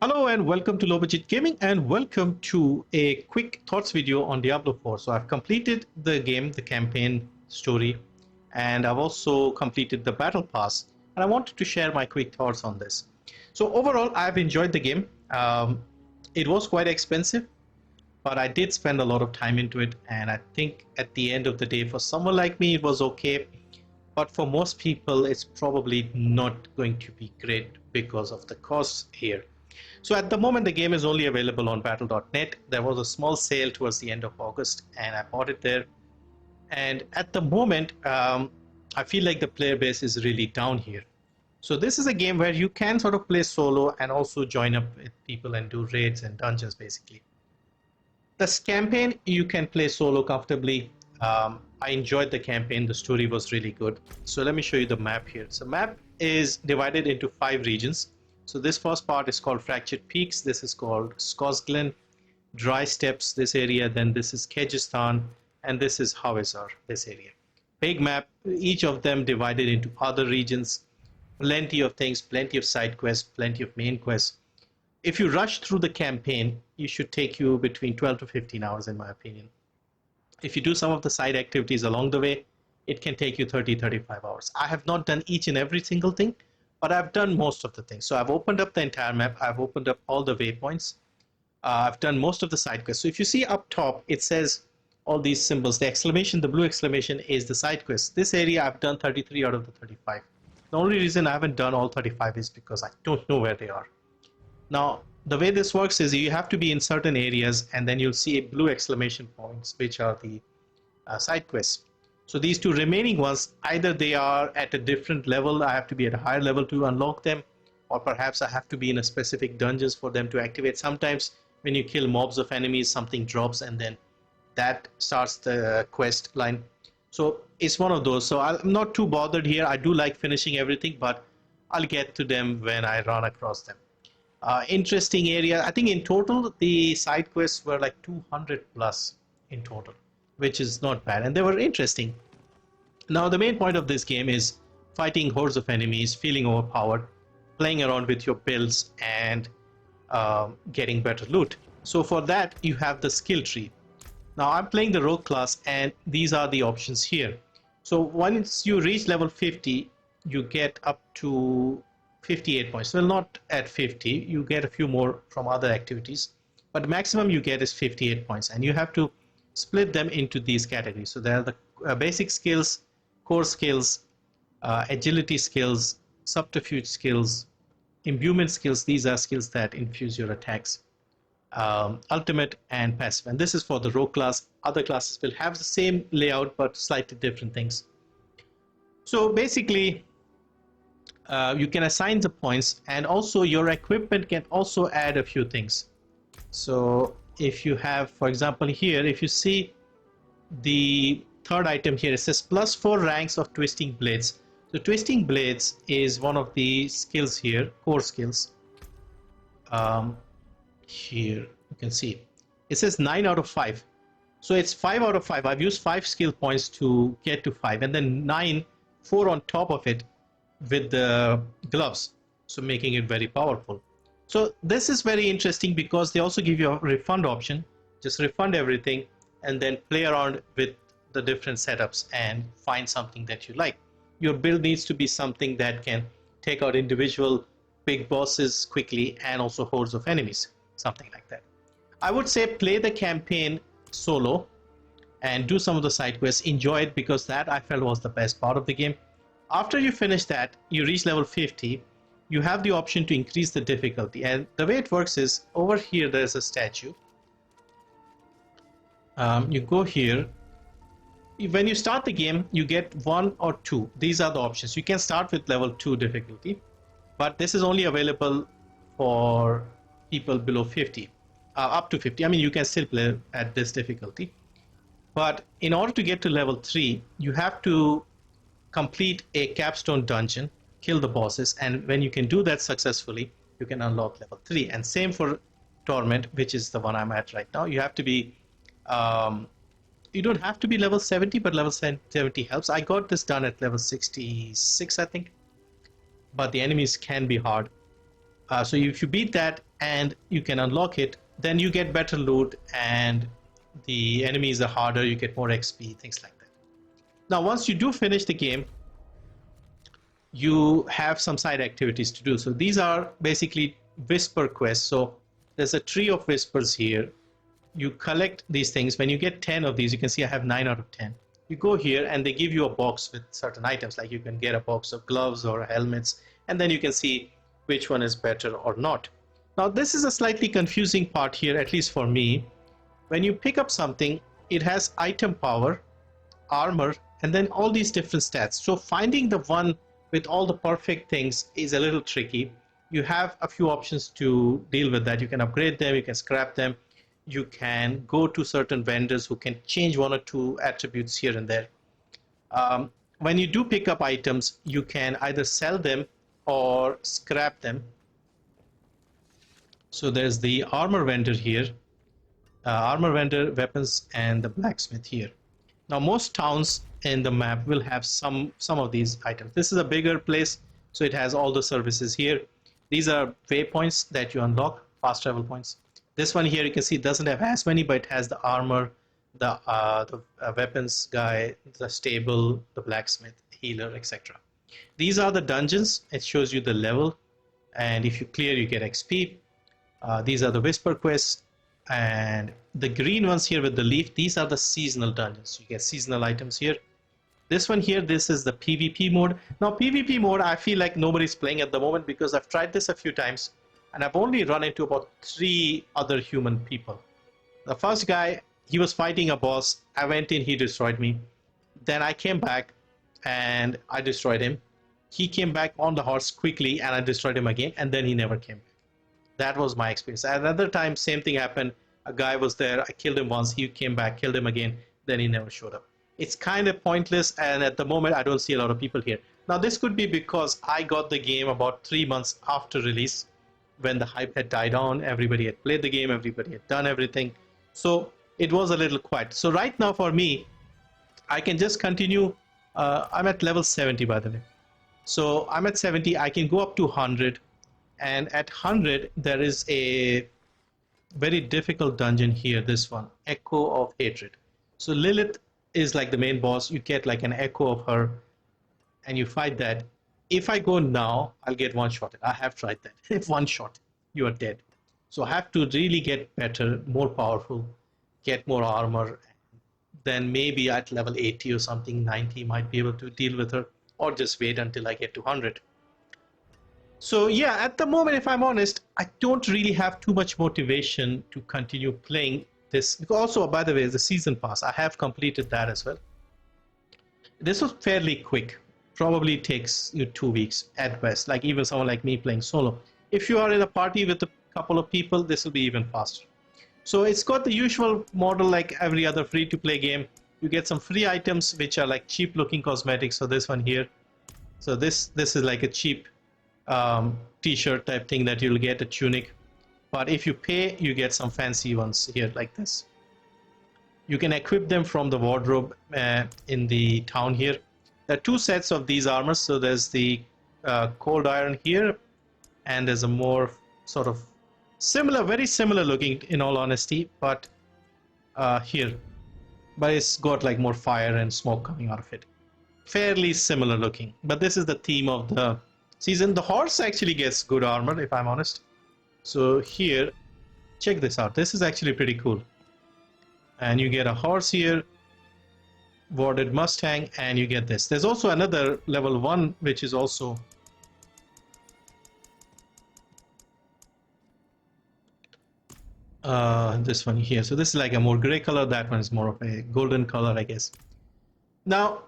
Hello and welcome to Low Budget Gaming and welcome to a quick thoughts video on Diablo 4. So I've completed the game, the campaign story, and I've also completed the battle pass, and I wanted to share my quick thoughts on this. So overall, I've enjoyed the game. It was quite expensive, but I did spend a lot of time into it, and I think at the end of the day, for someone like me, it was okay. But for most people, it's probably not going to be great because of the costs here. So at the moment, the game is only available on battle.net. There was a small sale towards the end of August, and I bought it there. And at the moment, I feel like the player base is really down here. So this is a game where you can sort of play solo and also join up with people and do raids and dungeons, basically. This campaign, you can play solo comfortably. I enjoyed the campaign. The story was really good. So let me show you the map here. So map is divided into 5 regions. So this first part is called Fractured Peaks. This is called Skosglen, Dry Steppes, this area. Then this is Kyrgyzstan, and this is Havizar, this area. Big map, each of them divided into other regions. Plenty of things, plenty of side quests, plenty of main quests. If you rush through the campaign, it should take you between 12 to 15 hours, in my opinion. If you do some of the side activities along the way, it can take you 30-35 hours. I have not done each and every single thing, but I've done most of the things. So I've opened up the entire map. I've opened up all the waypoints. I've done most of the side quests. So if you see up top, it says all these symbols. The exclamation, the blue exclamation is the side quests. This area I've done 33 out of the 35. The only reason I haven't done all 35 is because I don't know where they are. Now, the way this works is you have to be in certain areas, and then you'll see blue exclamation points, which are the side quests. So these 2 remaining ones, either they are at a different level, I have to be at a higher level to unlock them, or perhaps I have to be in a specific dungeons for them to activate. Sometimes when you kill mobs of enemies, something drops and then that starts the quest line. So it's one of those. So I'm not too bothered here. I do like finishing everything, but I'll get to them when I run across them. Interesting area. I think in total, the side quests were like 200 plus in total, which is not bad, and they were interesting. Now the main point of this game is fighting hordes of enemies, feeling overpowered, playing around with your builds, and getting better loot. So for that you have the skill tree. Now I'm playing the rogue class, and these are the options here. So once you reach level 50, you get up to 58 points. Well, not at 50, you get a few more from other activities, but the maximum you get is 58 points, and you have to split them into these categories. So there are the basic skills, core skills, agility skills, subterfuge skills, imbuement skills. These are skills that infuse your attacks, ultimate, and passive. And this is for the rogue class. Other classes will have the same layout but slightly different things. So basically, you can assign the points, and also your equipment can also add a few things. So if you have, for example, here, if you see the third item here, it says +4 ranks of twisting blades. So twisting blades is one of the skills here, core skills. Here you can see it says 9 out of 5. So it's 5 out of 5. I've used 5 skill points to get to 5, and then 9, 4 on top of it with the gloves, so making it very powerful. So this is very interesting because they also give you a refund option. Just refund everything and then play around with the different setups and find something that you like. Your build needs to be something that can take out individual big bosses quickly and also hordes of enemies, something like that. I would say play the campaign solo and do some of the side quests. Enjoy it, because that I felt was the best part of the game. After you finish that, you reach level 50, you have the option to increase the difficulty, and the way it works is over here there's a statue. You go here. When you start the game, you get 1 or 2. These are the options. You can start with level 2 difficulty, but this is only available for people below 50, up to 50. I mean, you can still play at this difficulty, but in order to get to level 3, you have to complete a capstone dungeon, kill the bosses, and when you can do that successfully, you can unlock level 3. And same for Torment, which is the one I'm at right now. You have to be you don't have to be level 70, but level 70 helps. I got this done at level 66, I think, but the enemies can be hard. So if you beat that and you can unlock it, then you get better loot and the enemies are harder, you get more XP, things like that. Now once you do finish the game, you have some side activities to do. So these are basically whisper quests. So there's a tree of whispers here. You collect these things. When you get 10 of these, you can see I have 9 out of 10. You go here and they give you a box with certain items, like you can get a box of gloves or helmets, and then you can see which one is better or not. Now this is a slightly confusing part here, at least for me. When you pick up something, it has item power, armor, and then all these different stats. So finding the one with all the perfect things is a little tricky. You have a few options to deal with that. You can upgrade them, you can scrap them, you can go to certain vendors who can change 1 or 2 attributes here and there. When you do pick up items, you can either sell them or scrap them. So there's the armor vendor here, armor vendor, weapons, and the blacksmith here. Now most towns in the map will have some of these items. This is a bigger place, so it has all the services here. These are waypoints that you unlock, fast travel points. This one here, you can see, doesn't have as many, but it has the armor, the weapons guy, the stable, the blacksmith, healer, etc. These are the dungeons. It shows you the level, and if you clear, you get XP. These are the whisper quests, and the green ones here with the leaf, these are the seasonal dungeons. You get seasonal items here. This one here, this is the PvP mode. Now PvP mode, I feel like nobody's playing at the moment because I've tried this a few times and I've only run into about 3 other human people. The first guy, he was fighting a boss. I went in, he destroyed me. Then I came back and I destroyed him. He came back on the horse quickly and I destroyed him again, and then he never came back. That was my experience. At another time, same thing happened. A guy was there, I killed him once, he came back, killed him again, then he never showed up. It's kind of pointless, and at the moment I don't see a lot of people here. Now this could be because I got the game about 3 months after release, when the hype had died down, everybody had played the game, everybody had done everything. So it was a little quiet. So right now for me, I can just continue. I'm at level 70, by the way. So I'm at 70, I can go up to 100. And at 100, there is a very difficult dungeon here, this one, Echo of Hatred. So Lilith is like the main boss. You get like an echo of her, and you fight that. If I go now, I'll get one-shotted. I have tried that. If one shot, you are dead. So I have to really get better, more powerful, get more armor. Then maybe at level 80 or something, 90, might be able to deal with her, or just wait until I get to 100. So yeah, at the moment, if I'm honest, I don't really have too much motivation to continue playing this. Also, by the way, the season pass, I have completed that as well. This was fairly quick. Probably takes you 2 weeks at best, like even someone like me playing solo. If you are in a party with a couple of people, this will be even faster. So it's got the usual model like every other free-to-play game. You get some free items which are like cheap looking cosmetics. So this one here, so this is like a cheap t-shirt type thing that you'll get, a tunic. But if you pay, you get some fancy ones here like this. You can equip them from the wardrobe in the town here. There are 2 sets of these armors. So there's the cold iron here, and there's a more sort of similar, very similar looking in all honesty, but here. But it's got like more fire and smoke coming out of it. Fairly similar looking, but this is the theme of the season. The horse actually gets good armor, if I'm honest. So here, check this out. This is actually pretty cool. And you get a horse here, warded Mustang, and you get this. There's also another level 1, which is also this one here. So this is like a more gray color. That one is more of a golden color, I guess. Now,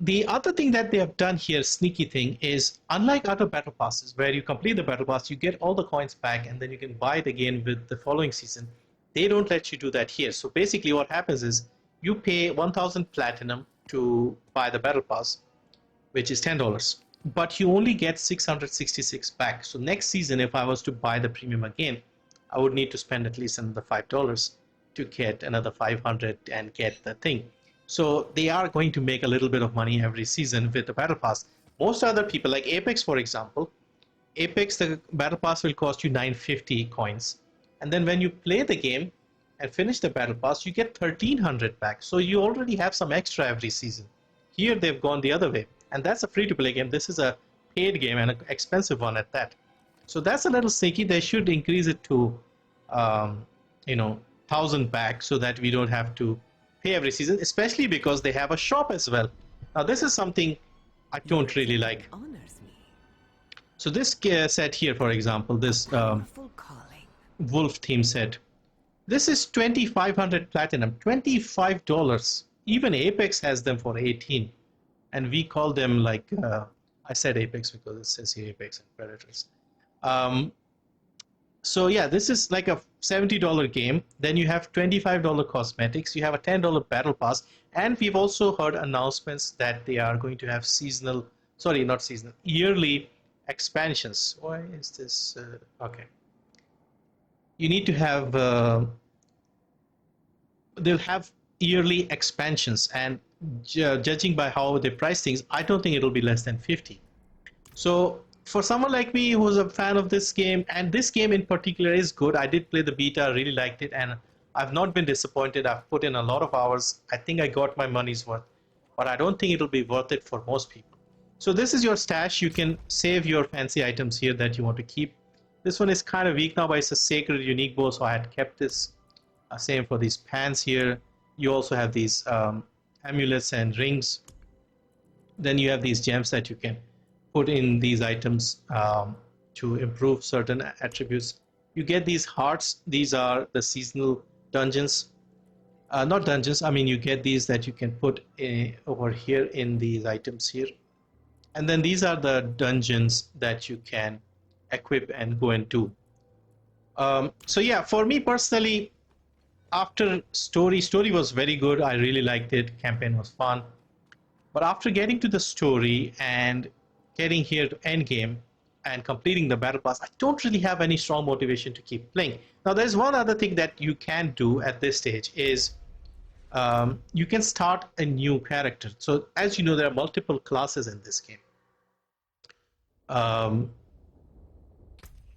the other thing that they have done here, sneaky thing, is unlike other battle passes where you complete the battle pass, you get all the coins back, and then you can buy it again with the following season. They don't let you do that here. So basically what happens is you pay 1,000 platinum to buy the battle pass, which is $10, but you only get 666 back. So next season, if I was to buy the premium again, I would need to spend at least another $5 to get another 500 and get the thing. So they are going to make a little bit of money every season with the battle pass. Most other people, like Apex for example, Apex, the battle pass will cost you 950 coins, and then when you play the game and finish the battle pass, you get 1300 back. So you already have some extra every season. Here they've gone the other way, and that's a free-to-play game. This is a paid game and an expensive one at that. So that's a little sneaky. They should increase it to, you know, 1000 back so that we don't have to pay every season, especially because they have a shop as well. Now this is something I don't really like. So this set here, for example, this wolf theme set, this is 2500 platinum, $25. Even Apex has them for 18, and we call them like I said Apex because it says here Apex and Predators. So yeah, this is like a $70 game. Then you have $25 cosmetics. You have a $10 battle pass, and we've also heard announcements that they are going to have seasonal, sorry, not seasonal, yearly expansions. Why is this? Okay. You need to have, they'll have yearly expansions, and judging by how they price things, I don't think it'll be less than 50. So for someone like me who's a fan of this game, and this game in particular is good, I did play the beta, really liked it, and I've not been disappointed. I've put in a lot of hours. I think I got my money's worth, but I don't think it'll be worth it for most people. So this is your stash. You can save your fancy items here that you want to keep. This one is kind of weak now, but it's a sacred unique bow, so I had kept this. Same for these pants here. You also have these amulets and rings. Then you have these gems that you can put in these items to improve certain attributes. You get these hearts. These are the seasonal dungeons. Not dungeons, I mean you get these that you can put over here in these items here. And then these are the dungeons that you can equip and go and do. So yeah, for me personally, after story was very good. I really liked it. Campaign was fun. But after getting to the story and getting here to end game and completing the battle pass, I don't really have any strong motivation to keep playing. Now there's one other thing that you can do at this stage is you can start a new character. So as you know, there are multiple classes in this game.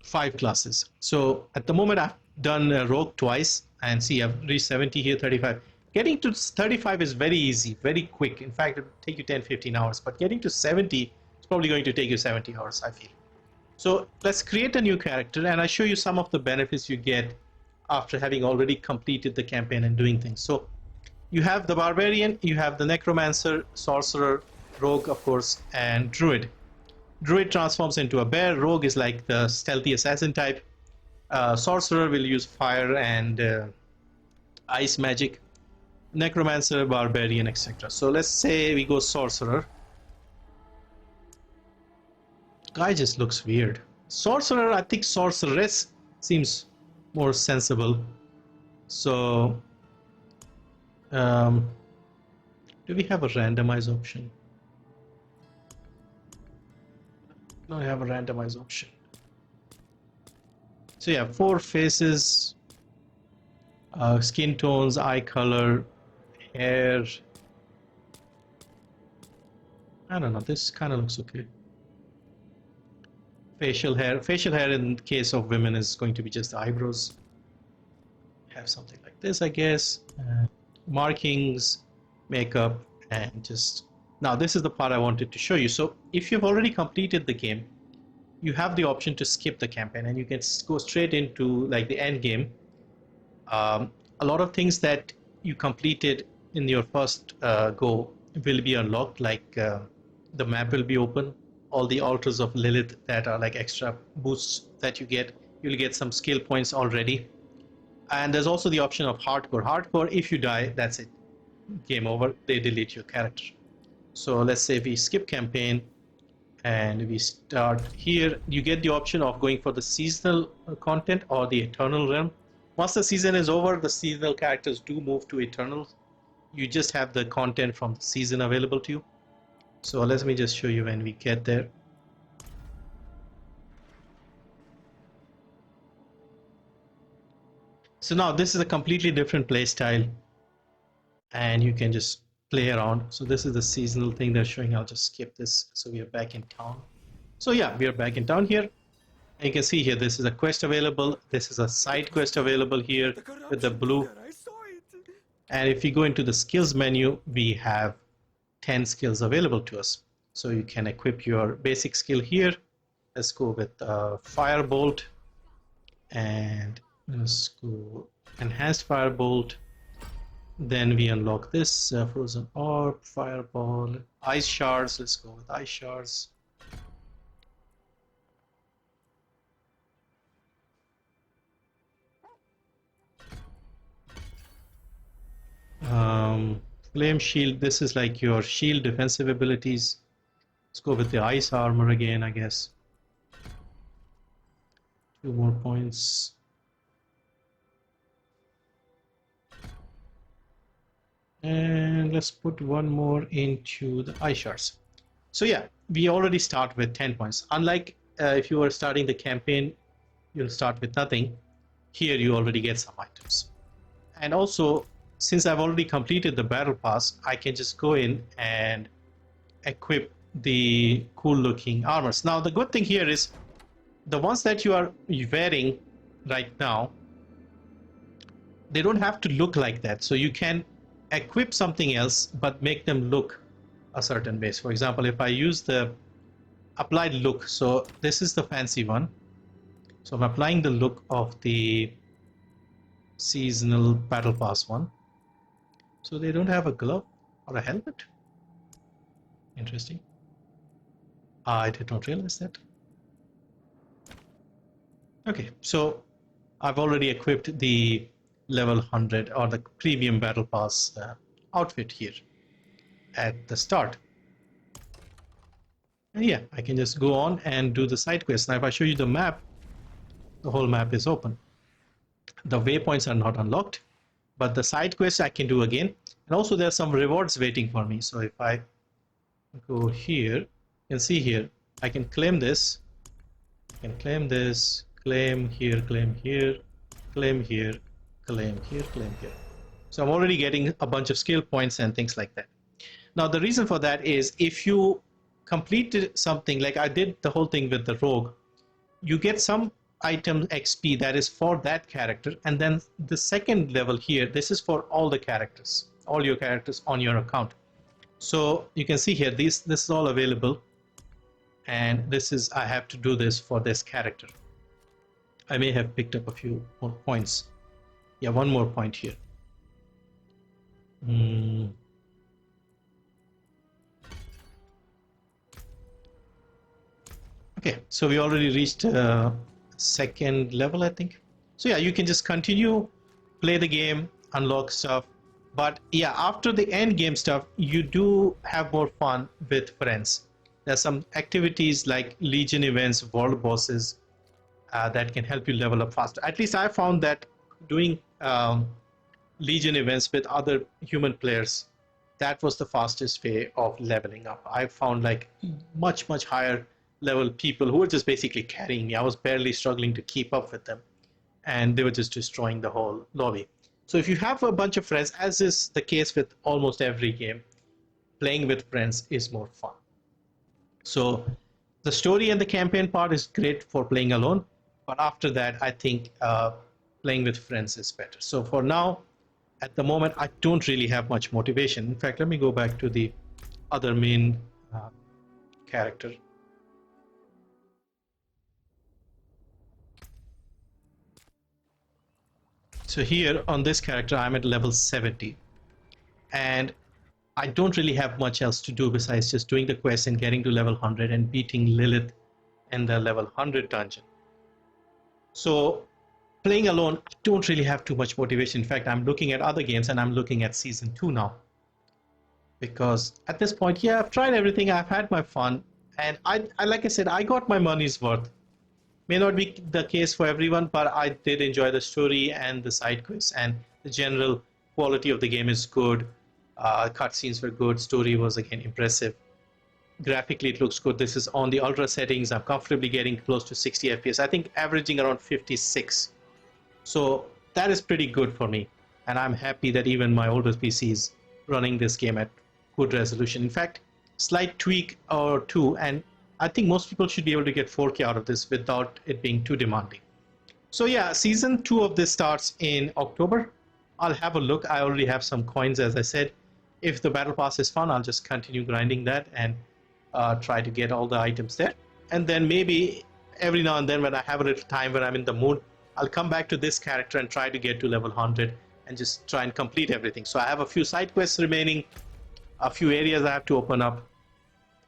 5 classes. So at the moment I've done rogue twice, and see I've reached 70 here, 35. Getting to 35 is very easy, very quick. In fact, it'll take you 10-15 hours, but getting to 70 is probably going to take you 70 hours, I feel. So let's create a new character, and I show you some of the benefits you get after having already completed the campaign and doing things. So you have the barbarian, you have the necromancer, sorcerer, rogue of course, and druid. Druid transforms into a bear. Rogue is like the stealthy assassin type. Sorcerer will use fire and ice magic. Necromancer, barbarian, etc. So let's say we go sorcerer. Guy just looks weird. Sorcerer, I think sorceress seems more sensible. So do we have a randomize option? No, I have a randomize option. So yeah, 4 faces, skin tones, eye color, hair. I don't know, this kind of looks okay. Facial hair in case of women is going to be just the eyebrows. Have something like this, I guess. Markings, makeup, and just... Now this is the part I wanted to show you. So if you've already completed the game, you have the option to skip the campaign and you can go straight into like the end game. A lot of things that you completed in your first go will be unlocked, like the map will be open, all the altars of Lilith that are like extra boosts that you get. You'll get some skill points already. And there's also the option of hardcore. Hardcore, if you die, that's it. Game over, they delete your character. So let's say we skip campaign and we start here. You get the option of going for the seasonal content or the eternal realm. Once the season is over, the seasonal characters do move to eternal. You just have the content from the season available to you. So let me just show you when we get there. So now this is a completely different play style and you can just play around. So this is the seasonal thing they're showing. I'll just skip this. So we are back in town. So yeah, we are back in town here. And you can see here, this is a quest available. This is a side quest available here with the blue. And if you go into the skills menu, we have 10 skills available to us. So you can equip your basic skill here. Let's go with Firebolt, and let's go Enhanced Firebolt. Then we unlock this Frozen Orb, Fireball, Ice Shards. Let's go with Ice Shards. Flame Shield, this is like your shield defensive abilities. Let's go with the Ice Armor again, I guess. 2 more points. And let's put one more into the Ice Shards. So yeah, we already start with 10 points. Unlike if you were starting the campaign, you'll start with nothing. Here you already get some items. And also, since I've already completed the battle pass, I can just go in and equip the cool looking armors. Now the good thing here is the ones that you are wearing right now, they don't have to look like that. So you can equip something else but make them look a certain way. For example, if I use the applied look, so this is the fancy one. So I'm applying the look of the seasonal battle pass one. So they don't have a glove or a helmet. Interesting. I did not realize that. Okay, so I've already equipped the level 100 or the premium battle pass outfit here at the start. And yeah, I can just go on and do the side quest. Now if I show you the map, the whole map is open. The waypoints are not unlocked, but the side quests I can do again. And also there are some rewards waiting for me. So if I go here, you can see here, I can claim this, I can claim this, claim here, claim here, claim here, claim here, claim here. So I'm already getting a bunch of skill points and things like that. Now the reason for that is if you completed something, like I did the whole thing with the rogue, you get some item XP that is for that character, and then the second level here, this is for all the characters, all your characters on your account. So you can see here, this is all available, and this is, I have to do this for this character. I may have picked up a few more points. Yeah, one more point here. Okay, so we already reached second level, I think. So yeah, you can just continue, play the game, unlock stuff. But yeah, after the end game stuff, you do have more fun with friends. There's some activities like Legion events, world bosses that can help you level up faster. At least I found that doing Legion events with other human players, that was the fastest way of leveling up. I found like much higher level people who were just basically carrying me. I was barely struggling to keep up with them, and they were just destroying the whole lobby. So if you have a bunch of friends, as is the case with almost every game, playing with friends is more fun. So the story and the campaign part is great for playing alone, but after that I think playing with friends is better. So for now, at the moment, I don't really have much motivation. In fact, let me go back to the other main character. So here on this character, I'm at level 70, and I don't really have much else to do besides just doing the quest and getting to level 100 and beating Lilith in the level 100 dungeon. So playing alone, I don't really have too much motivation. In fact, I'm looking at other games, and I'm looking at season 2 now, because at this point, yeah, I've tried everything, I've had my fun, and I like I said, I got my money's worth. May not be the case for everyone, but I did enjoy the story and the side quests, and the general quality of the game is good. Cutscenes were good, story was again impressive. Graphically it looks good. This is on the ultra settings. I'm comfortably getting close to 60 FPS. I think averaging around 56. So that is pretty good for me, and I'm happy that even my older PC is running this game at good resolution. In fact, slight tweak or two and I think most people should be able to get 4K out of this without it being too demanding. So yeah, season 2 of this starts in October. I'll have a look. I already have some coins, as I said. If the battle pass is fun, I'll just continue grinding that and try to get all the items there. And then maybe every now and then when I have a little time, when I'm in the mood, I'll come back to this character and try to get to level 100 and just try and complete everything. So I have a few side quests remaining, a few areas I have to open up.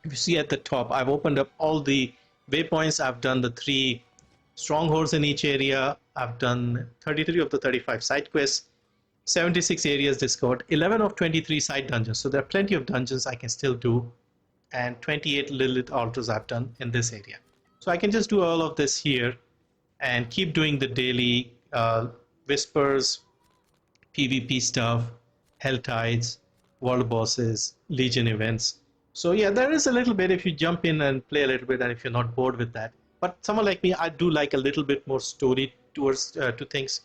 If you see at the top, I've opened up all the waypoints. I've done the 3 strongholds in each area. I've done 33 of the 35 side quests, 76 areas discovered, 11 of 23 side dungeons. So there are plenty of dungeons I can still do, and 28 Lilith altars I've done in this area. So I can just do all of this here and keep doing the daily whispers, PvP stuff, hell tides, world bosses, legion events. So yeah, there is a little bit if you jump in and play a little bit, and if you're not bored with that. But someone like me, I do like a little bit more story towards to things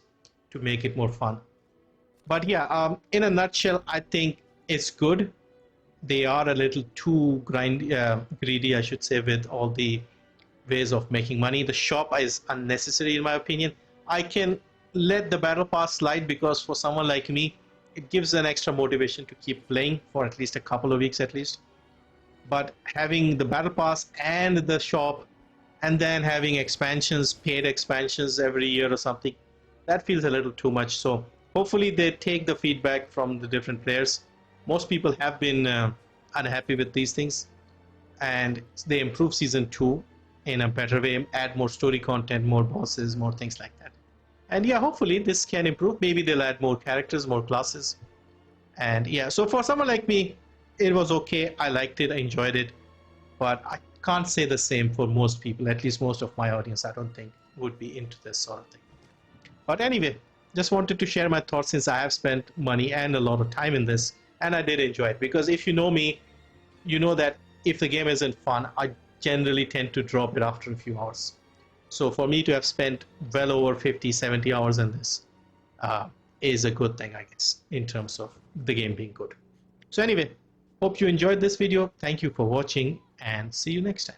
to make it more fun. But yeah, in a nutshell, I think it's good. They are a little too greedy, I should say, with all the ways of making money. The shop is unnecessary in my opinion. I can let the battle pass slide because for someone like me, it gives an extra motivation to keep playing for at least a couple of weeks at least. But having the battle pass and the shop, and then having expansions, paid expansions every year or something, that feels a little too much. So hopefully they take the feedback from the different players. Most people have been unhappy with these things, and they improve season 2 in a better way, add more story content, more bosses, more things like that. And yeah, hopefully this can improve. Maybe they'll add more characters, more classes. And yeah, so for someone like me, it was okay. I liked it, I enjoyed it, but I can't say the same for most people. At least most of my audience, I don't think, would be into this sort of thing. But anyway, just wanted to share my thoughts since I have spent money and a lot of time in this, and I did enjoy it. Because if you know me, you know that if the game isn't fun, I generally tend to drop it after a few hours. So for me to have spent well over 50-70 hours in this is a good thing, I guess, in terms of the game being good. So anyway, hope you enjoyed this video. Thank you for watching, and see you next time.